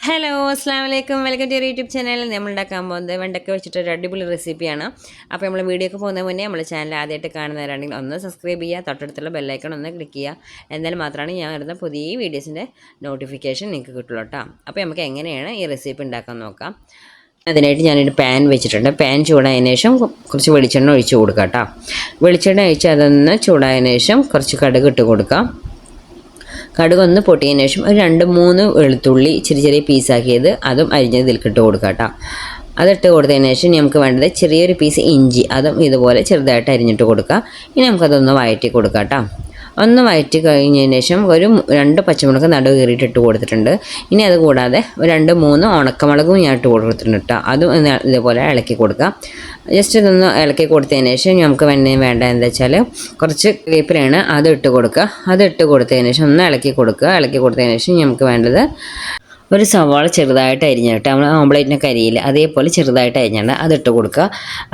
Hello അസ്സാം വലൈക്കും welcome to YouTube channel. നമ്മൾ ഉണ്ടാക്കാൻ പോകുന്നത് വെണ്ടയ്ക്ക വെച്ചിട്ട് ഒരു അടിപൊളി റെസിപ്പിയാണ്. അപ്പോൾ നമ്മൾ വീഡിയോക്ക് പോകുന്നതിന് മുന്നേ നമ്മൾ ചാനൽ ആദ്യമായിട്ട് കാണുന്നവരാണെങ്കിൽ ഒന്ന് സബ്സ്ക്രൈബ് ചെയ്യുക, തൊട്ടടുത്തുള്ള ബെല്ലൈക്കൺ ഒന്ന് ക്ലിക്ക് ചെയ്യുക. എന്നാലും മാത്രമാണ് ഞാൻ വരുന്ന പുതിയ വീഡിയോസിൻ്റെ നോട്ടിഫിക്കേഷൻ നിങ്ങൾക്ക് കിട്ടുള്ളൂ കേട്ടോ. അപ്പോൾ നമുക്ക് എങ്ങനെയാണ് ഈ റെസിപ്പി ഉണ്ടാക്കാൻ നോക്കാം. അതിനായിട്ട് ഞാനൊരു പാൻ വെച്ചിട്ടുണ്ട്. പാൻ ചൂടായതിനു ശേഷം കുറച്ച് വെളിച്ചെണ്ണ ഒഴിച്ച് കൊടുക്കാം കേട്ടോ. വെളിച്ചെണ്ണ ഒഴിച്ച് അതൊന്ന് ചൂടായതിനു ശേഷം കുറച്ച് കടുക് ഇട്ട് കൊടുക്കാം. കടുകൊന്ന് പൊട്ടിയതിന് ശേഷം ഒരു 2-3 വെളുത്തുള്ളി ചെറിയ പീസാക്കിയത് അതും അരിഞ്ഞത് ഇതിൽക്കിട്ട് കൊടുക്കാം കേട്ടോ. അതിട്ട് കൊടുത്തതിന് ശേഷം നമുക്ക് വേണ്ടത് ചെറിയൊരു പീസ് ഇഞ്ചി, അതും ഇതുപോലെ ചെറുതായിട്ട് അരിഞ്ഞിട്ട് കൊടുക്കുക. ഇനി നമുക്കതൊന്ന് വഴറ്റി കൊടുക്കാം കേട്ടോ. ഒന്ന് വഴറ്റി കഴിഞ്ഞതിന് ശേഷം ഒരു 2 പച്ചമുളക് നടുവ് കീറിയിട്ടിട്ട് കൊടുത്തിട്ടുണ്ട്. ഇനി അത് കൂടാതെ 2-3 ഉണക്കമുളകും ഞാൻ ഇട്ട് കൊടുത്തിട്ടുണ്ട് കേട്ടോ. അതും ഇതേപോലെ ഇളക്കി കൊടുക്കുക. ജസ്റ്റ് ഇതൊന്ന് ഇളക്കി കൊടുത്തതിന് ശേഷം നമുക്ക് വേണ്ട എന്താ വെച്ചാൽ കുറച്ച് വേപ്പിലയാണ്, അത് ഇട്ട് കൊടുക്കുക. അത് ഇട്ട് കൊടുത്തതിന് ശേഷം ഒന്ന് ഇളക്കി കൊടുക്കുക. ഇളക്കി കൊടുത്തതിന് ശേഷം നമുക്ക് വേണ്ടത് ഒരു സവാള ചെറുതായിട്ട് അരിഞ്ഞിട്ട് നമ്മൾ ഓംപ്ലേറ്റിനൊക്കെ അരിയില്ല അതേപോലെ ചെറുതായിട്ട് അരിഞ്ഞിട്ട് അതിട്ട് കൊടുക്കുക.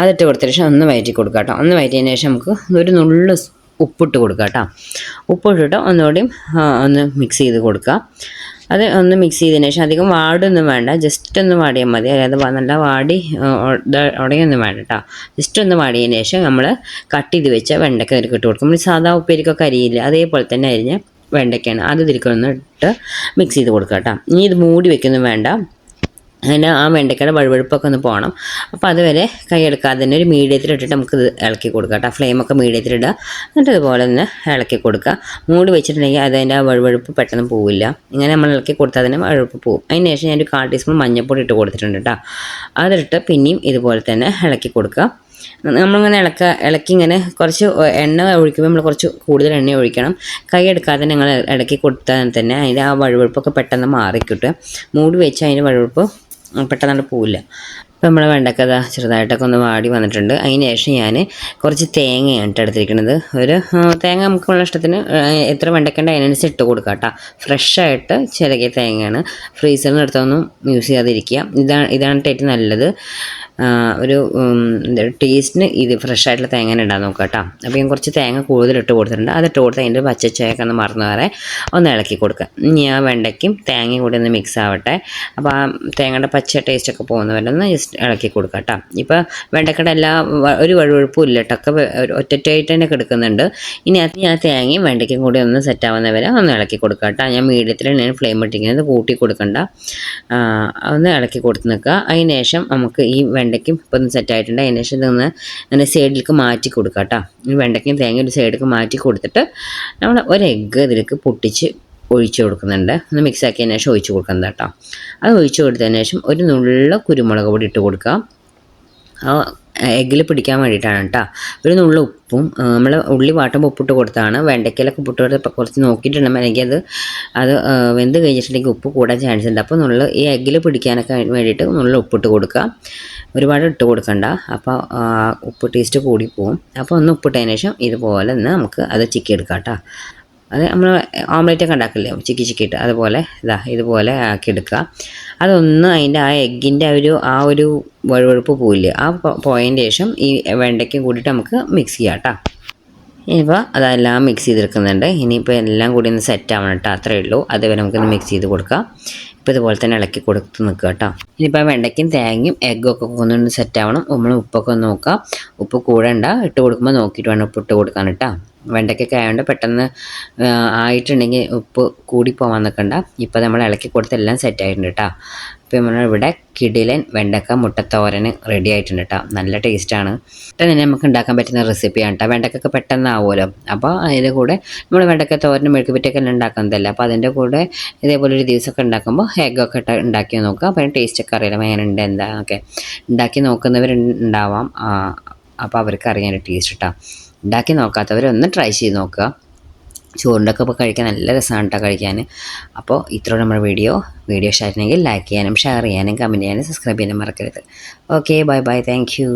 അതിട്ട് കൊടുത്തതിന് ശേഷം ഒന്ന് വഴറ്റി കൊടുക്കുക കേട്ടോ. ഒന്ന് വഴറ്റിയതിന് ശേഷം നമുക്ക് ഒരു നുള്ളു ഉപ്പിട്ട് കൊടുക്കുക കേട്ടോ. ഉപ്പിട്ടിട്ട് ഒന്നുകൂടിയും ഒന്ന് മിക്സ് ചെയ്ത് കൊടുക്കുക. അത് ഒന്ന് മിക്സ് ചെയ്തതിന് ശേഷം അധികം വാടൊന്നും വേണ്ട, ജസ്റ്റ് ഒന്ന് വാടിയാൽ മതി. അതായത് നല്ല വാടി ഉടയൊന്നും വേണ്ട കേട്ടോ. ജസ്റ്റ് ഒന്ന് വാടിയതിന് ശേഷം നമ്മൾ കട്ട് ചെയ്ത് വെച്ച വെണ്ടയ്ക്ക ഇതിലേക്ക് ഇട്ട് കൊടുക്കും. നമ്മൾ സാധാ ഉപ്പേരിക്കൊക്കെ അരിയില്ല അതേപോലെ തന്നെ അരിഞ്ഞ വെണ്ടയ്ക്കാണ്, അത് ഇതിലേക്കൊന്ന് ഇട്ട് മിക്സ് ചെയ്ത് കൊടുക്കുക കേട്ടോ. ഇനി ഇത് മൂടി വെക്കൊന്നും വേണ്ട, അതിന് ആ വെണ്ടയ്ക്കയുടെ വഴുവഴുപ്പൊക്കെ ഒന്ന് പോകണം. അപ്പോൾ അതുവരെ കൈ എടുക്കാതെ തന്നെ ഒരു മീഡിയത്തിലിട്ടിട്ട് നമുക്ക് ഇത് ഇളക്കി കൊടുക്കാം കേട്ടോ. ഫ്ലെയിമൊക്കെ മീഡിയത്തിലിടുക, എന്നിട്ട് ഇതുപോലെ ഒന്ന് ഇളക്കി കൊടുക്കുക. മൂടി വെച്ചിട്ടുണ്ടെങ്കിൽ അതിൻ്റെ ആ വഴുവഴുപ്പ് പെട്ടെന്ന് പോവില്ല. ഇങ്ങനെ നമ്മൾ ഇളക്കി കൊടുത്താൽ തന്നെ വഴുവഴുപ്പ് പോകും. അതിന് ശേഷം ഞാനൊരു 1/4 ടീസ്പൂൺ മഞ്ഞൾപ്പൊടി ഇട്ട് കൊടുത്തിട്ടുണ്ട് കേട്ടോ. അതിട്ട് പിന്നെയും ഇതുപോലെ തന്നെ ഇളക്കി കൊടുക്കുക. നമ്മളിങ്ങനെ ഇളക്കി ഇങ്ങനെ കുറച്ച് എണ്ണ ഒഴിക്കുമ്പോൾ നമ്മൾ കുറച്ച് കൂടുതൽ എണ്ണ ഒഴിക്കണം. കൈ എടുക്കാതെ ഞങ്ങൾ ഇളക്കി കൊടുത്താൽ തന്നെ അതിൻ്റെ ആ വഴുവഴുപ്പൊക്കെ പെട്ടെന്ന് മാറിക്കിട്ടും. മൂടി വെച്ച് അതിൻ്റെ വഴുവഴുപ്പ് പെട്ടെന്ന് പോവില്ല. അപ്പോൾ നമ്മൾ വെണ്ടയ്ക്ക ചെറുതായിട്ടൊക്കെ ഒന്ന് വാടി വന്നിട്ടുണ്ട്. അതിന് ശേഷം ഞാൻ കുറച്ച് തേങ്ങയാണ് എടുത്തിരിക്കുന്നത്. ഒരു തേങ്ങ നമുക്കുള്ള ഇഷ്ടത്തിന് എത്ര വെണ്ടയ്ക്കണ്ട അതിനനുസരിച്ച് ഇട്ട് കൊടുക്കുക കേട്ടോ. ഫ്രഷായിട്ട് ചിലകിയ തേങ്ങയാണ്, ഫ്രീസറിന് എടുത്തൊന്നും യൂസ് ചെയ്യാതിരിക്കുക. ഇതാണ് ഏറ്റവും നല്ലത്. ഒരു ടേസ്റ്റിന് ഇത് ഫ്രഷായിട്ടുള്ള തേങ്ങ ഇടാൻ നോക്കുക കേട്ടോ. അപ്പോൾ ഞാൻ കുറച്ച് തേങ്ങ കൂടുതലിട്ട് കൊടുത്തിട്ടുണ്ട്. അതിട്ട് കൊടുത്ത് അതിൻ്റെ പച്ചച്ചയൊക്കെ ഒന്ന് മറന്നു വരെ ഒന്ന് ഇളക്കി കൊടുക്കുക. ഇനി ആ വെണ്ടയ്ക്കും തേങ്ങയും കൂടി ഒന്ന് മിക്സ് ആവട്ടെ. അപ്പോൾ ആ തേങ്ങയുടെ പച്ച ടേസ്റ്റൊക്കെ പോകുന്ന വരെ ഒന്ന് ജസ്റ്റ് ഇളക്കി കൊടുക്കുക കേട്ടോ. ഇപ്പോൾ വെണ്ടയ്ക്കയുടെ ഒരു വഴുവഴുപ്പും ഇല്ല കേട്ടോ, ഒക്കെ ഒറ്റയായിട്ട് തന്നെ കിടക്കുന്നുണ്ട്. ഇനി ആ തേങ്ങയും വെണ്ടയ്ക്കും കൂടി ഒന്ന് സെറ്റാവുന്ന വരെ ഒന്ന് ഇളക്കി കൊടുക്കുക കേട്ടോ. ഞാൻ മീഡിയത്തിൽ ഞാൻ ഫ്ലെയിം ഇട്ടിരിക്കുന്നത്, കൂട്ടി കൊടുക്കണ്ട, ഒന്ന് ഇളക്കി കൊടുത്ത് നിൽക്കുക. അതിന് ശേഷം നമുക്ക് ഈ വെണ്ടയ്ക്കും ഇപ്പോൾ ഒന്ന് സെറ്റായിട്ടുണ്ട്. അതിന് ശേഷം ഇതൊന്ന് അങ്ങനെ സൈഡിലേക്ക് മാറ്റി കൊടുക്കുക കേട്ടോ. ഈ വെണ്ടയ്ക്കും തേങ്ങ ഒരു സൈഡിലേക്ക് മാറ്റി കൊടുത്തിട്ട് നമ്മൾ ഒരു എഗ്ഗ് ഇതിലേക്ക് പൊട്ടിച്ച് ഒഴിച്ചു കൊടുക്കുന്നുണ്ട്. ഒന്ന് മിക്സ് ആക്കിയതിന് ശേഷം ഒഴിച്ച് കൊടുക്കുന്നത് കേട്ടോ. അത് ഒഴിച്ച് കൊടുത്തതിന് ശേഷം ഒരു നുള്ള കുരുമുളക് പൊടി ഇട്ട് കൊടുക്കുക. ആ എഗ്ഗിൽ പിടിക്കാൻ വേണ്ടിയിട്ടാണ് കേട്ടോ. ഒരു നുള്ള ഉപ്പും നമ്മൾ ഉള്ളി വാട്ടുമ്പോൾ ഉപ്പിട്ട് കൊടുത്താണ്. വെണ്ടയ്ക്കയിലൊക്കെ ഉപ്പിട്ട് കൊടുത്ത് കുറച്ച് നോക്കിയിട്ടുണ്ടെങ്കിൽ അല്ലെങ്കിൽ അത് വെന്ത് കഴിഞ്ഞിട്ടുണ്ടെങ്കിൽ ഉപ്പ് കൂടാൻ ചാൻസ് ഉണ്ട്. അപ്പോൾ നമ്മൾ ഈ എഗ്ഗിൽ പിടിക്കാനൊക്കെ വേണ്ടിയിട്ട് നുള്ള ഉപ്പിട്ട് കൊടുക്കുക. ഒരുപാട് ഇട്ട് കൊടുക്കണ്ട, അപ്പോൾ ഉപ്പ് ടേസ്റ്റ് കൂടി പോവും. അപ്പോൾ ഒന്ന് ഉപ്പിട്ടതിന് ശേഷം ഇതുപോലെ ഒന്ന് നമുക്ക് അത് ചിക്കി എടുക്കാം കേട്ടോ. അത് നമ്മൾ ഓംലേറ്റൊക്കെ ഉണ്ടാക്കില്ലേ ചിക്കിയിട്ട്, അതുപോലെ ഇതുപോലെ ആക്കിയെടുക്കുക. അതൊന്ന് അതിൻ്റെ ആ എഗ്ഗിൻ്റെ ആ ഒരു വഴുവഴുപ്പ് പോയില്ലേ, ആ പോയതിന് ശേഷം ഈ വെണ്ടയ്ക്കും കൂടിയിട്ട് നമുക്ക് മിക്സ് ചെയ്യാം കേട്ടോ. ഇനിയിപ്പോൾ അതെല്ലാം മിക്സ് ചെയ്തെടുക്കുന്നുണ്ട്. ഇനിയിപ്പോൾ എല്ലാം കൂടി ഒന്ന് സെറ്റ് ആവണം കേട്ടോ, അത്രയേ ഉള്ളൂ. അതുവരെ നമുക്കൊന്ന് മിക്സ് ചെയ്ത് കൊടുക്കാം. ഇപ്പോൾ ഇതുപോലെ തന്നെ ഇളക്കി കൊടുത്ത് നിൽക്കുക കേട്ടോ. ഇനിയിപ്പോൾ വെണ്ടയ്ക്കും തേങ്ങയും എഗ്ഗൊക്കെ ഒന്നൊന്ന് സെറ്റ് ആവണം. നമ്മൾ ഉപ്പൊക്കെ ഒന്ന് നോക്കാം. ഉപ്പ് കൂടണ്ട, ഇട്ട് കൊടുക്കുമ്പോൾ നോക്കിയിട്ട് വേണം ഉപ്പ് ഇട്ട് കൊടുക്കാൻ കേട്ടോ. വെണ്ടയ്ക്കൊക്കെ ആയതുകൊണ്ട് പെട്ടെന്ന് ആയിട്ടുണ്ടെങ്കിൽ ഉപ്പ് കൂടിപ്പോവാൻ നിൽക്കണ്ട. ഇപ്പോൾ നമ്മൾ ഇളക്കി കൊടുത്ത് എല്ലാം സെറ്റായിട്ടുണ്ട് കേട്ടോ. അപ്പോൾ നമ്മളിവിടെ കിടിലൻ വെണ്ടക്ക മുട്ടത്തോരന് റെഡി ആയിട്ടുണ്ട് കേട്ടോ. നല്ല ടേസ്റ്റാണ്. പെട്ടെന്ന് തന്നെ നമുക്ക് ഉണ്ടാക്കാൻ പറ്റുന്ന റെസിപ്പിയാണ് കേട്ടോ. വെണ്ടക്കൊക്കെ പെട്ടെന്ന് ആവുമല്ലോ. അപ്പോൾ അതിൻ്റെ കൂടെ നമ്മൾ വെണ്ടക്ക തോരനും മെഴുക്കുപുരട്ടിയൊക്കെ എല്ലാം ഉണ്ടാക്കുന്നതല്ല. അപ്പോൾ അതിൻ്റെ കൂടെ ഇതേപോലെ ഒരു ദിവസമൊക്കെ ഉണ്ടാക്കുമ്പോൾ എഗ്ഗൊക്കെ ഉണ്ടാക്കി നോക്കുക. അപ്പോൾ അതിന് ടേസ്റ്റൊക്കെ അറിയാം എങ്ങനെ ഉണ്ട് എന്താണൊക്കെ. ഉണ്ടാക്കി നോക്കുന്നവരുണ്ടാവാം, അപ്പോൾ അവർക്ക് അറിയാൻ ടേസ്റ്റ് കേട്ടോ. ഉണ്ടാക്കി നോക്കാത്തവരൊന്ന് ട്രൈ ചെയ്ത് നോക്കുക. ചോറിൻ്റെ ഒക്കെ ഇപ്പോൾ കഴിക്കാൻ നല്ല രസമാണ് കേട്ടോ കഴിക്കാൻ. അപ്പോൾ ഇത്രയും നമ്മുടെ വീഡിയോ ഇഷ്ടമായിട്ടുണ്ടെങ്കിൽ ലൈക്ക് ചെയ്യാനും ഷെയർ ചെയ്യാനും കമൻറ്റ് ചെയ്യാനും സബ്സ്ക്രൈബ് ചെയ്യാനും മറക്കരുത്. Okay, bye bye, thank you.